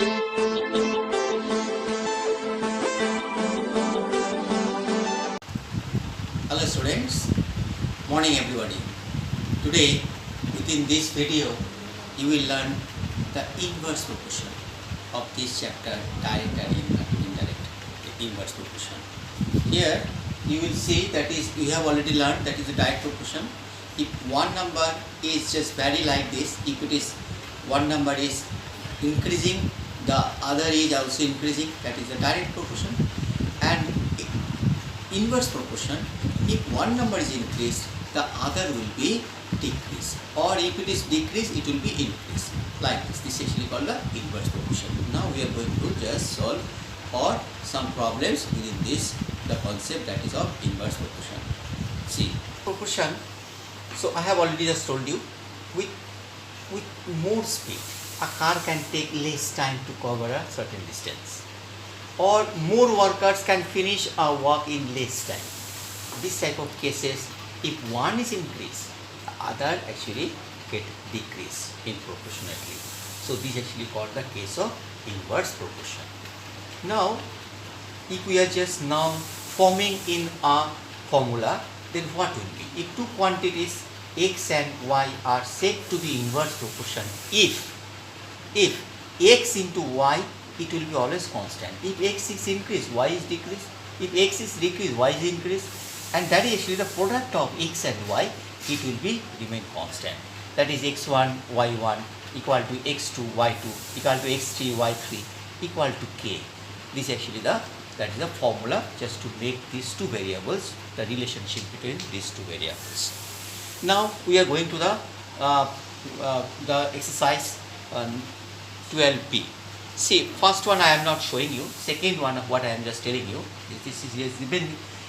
Hello students, morning everybody. Today within this video you will learn the inverse proportion of this chapter, direct and indirect, the inverse proportion. Here you will see that is you have already learned that is the direct proportion. If one number is just vary like this, if it is one number is increasing, the other is also increasing, that is the direct proportion. And inverse proportion, if one number is increased, the other will be decreased, or if it is decreased, it will be increased, like this. This is actually called the inverse proportion. Now we are going to just solve or some problems within this, the concept that is of inverse proportion. See, proportion, so I have already just told you, with more speed, a car can take less time to cover a certain distance, or more workers can finish a work in less time. This type of cases, if one is increased, the other actually get decreased in proportionately. So this is actually called the case of inverse proportion. Now, if we are just now forming in a formula, then what will be? If two quantities x and y are said to be inverse proportion, if x into y, it will be always constant. If x is increased, y is decreased. If x is decreased, y is increased. And that is actually the product of x and y, it will be remain constant. That is x1, y1 equal to x2, y2 equal to x3, y3 equal to k. This is actually that is the formula just to make these two variables, the relationship between these two variables. Now we are going to the exercise 12b. See, first one I am not showing you. Second one, what I am just telling you, this is given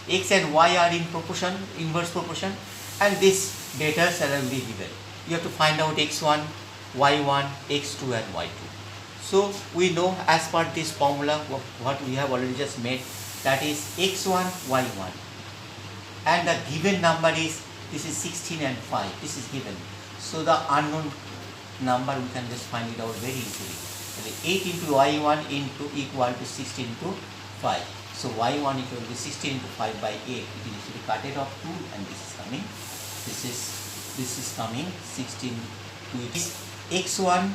x and y are in proportion, inverse proportion, and this data are be given. You have to find out x1, y1, x2 and y2. So we know as per this formula what we have already just made, that is x1, y1, and the given number is, this is 16 and 5, this is given. So the unknown number we can just find it out very easily. 8 into y1 into equal to 16 into 5. So y1 equal to 16 into 5 by 8. It is actually cutted off 2, and this is coming. This is coming 16 to x1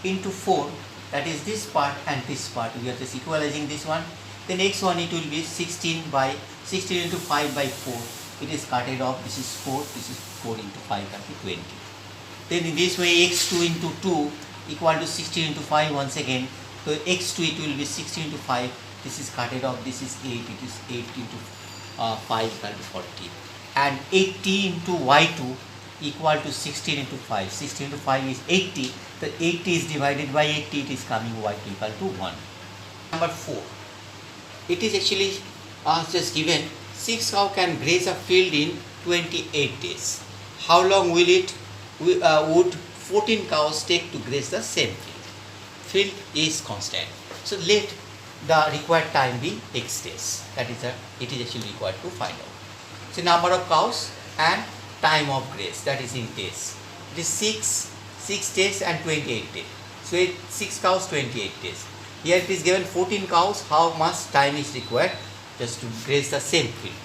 into 4. That is this part and this part. We are just equalizing this one. Then x1 it will be 16 into 5 by 4. It is cutted off. This is 4. This is 4 into 5 can be 20. Then in this way x2 into 2 equal to 16 into 5 once again. So x2 it will be 16 into 5. This is cutted off. This is 8. It is 8 into 5 equal to 40. And 80 into y2 equal to 16 into 5. 16 into 5 is 80. The 80 is divided by 80. It is coming y2 equal to 1. Number 4. It is actually just given 6 cow can graze a field in 28 days. How long will would 14 cows take to graze the same field? Field is constant. So let the required time be x days. That is it is actually required to find out. So number of cows and time of graze, that is in days. It is 6 days and 28 days. So 6 cows, 28 days. Here it is given 14 cows. How much time is required just to graze the same field?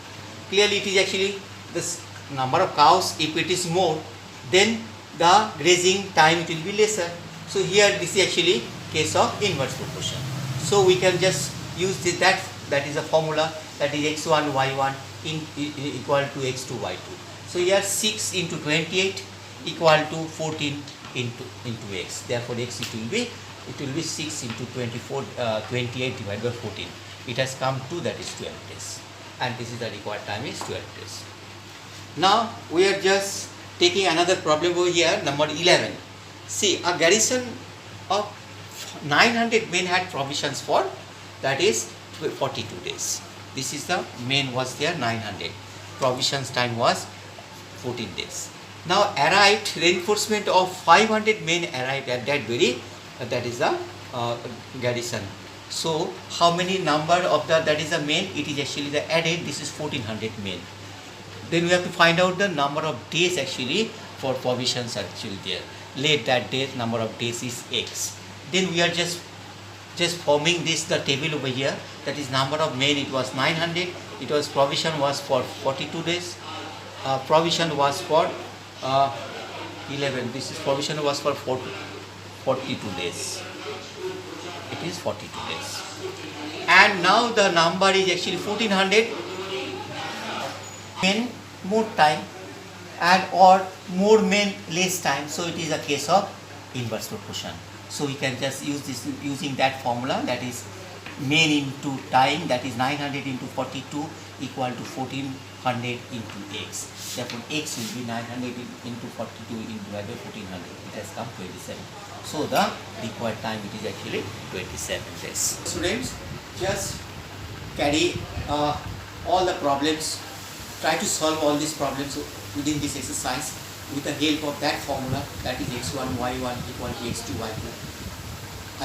Clearly it is actually this number of cows. If it is more, then the grazing time it will be lesser. So here this is actually case of inverse proportion. So we can just use that is a formula, that is x1 y1 equal to x2 y2. So here 6 into 28 equal to 14 into x. Therefore x it will be 6 into 28 divided by 14. It has come to, that is 12 days, and this is the required time is 12 days. Now we are just taking another problem over here, number 11. See, a garrison of 900 men had provisions for, that is 42 days. This is the men was there 900. Provisions time was 14 days. Now arrived reinforcement of 500 men arrived at that very, that is the garrison. So how many number of that is the men? It is actually the added. This is 1400 men. Then we have to find out the number of days actually for provisions actually there. Let that day number of days is x. Then we are just just forming this the table over here, that is number of men, it was 900, it was provision was for 42 days, provision was for 11, this is provision was for 42 days, it is 42 days, and now the number is actually 1400 men more time and or more men less time, so it is a case of inverse proportion. So we can just use this using that formula, that is men into time, that is 900 into 42 equal to 1400 into x. Therefore x will be 900 into 42 divided by 1400, it has come 27. So the required time it is actually 27 days. Students, just carry all the problems, try to solve all these problems within this exercise with the help of that formula, that is x1 y1 equal to x2 y2.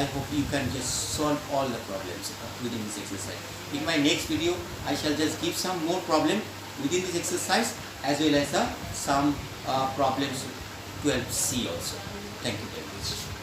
I hope you can just solve all the problems within this exercise. In my next video, I shall just give some more problem within this exercise as well as some problems 12C also. Thank you very much.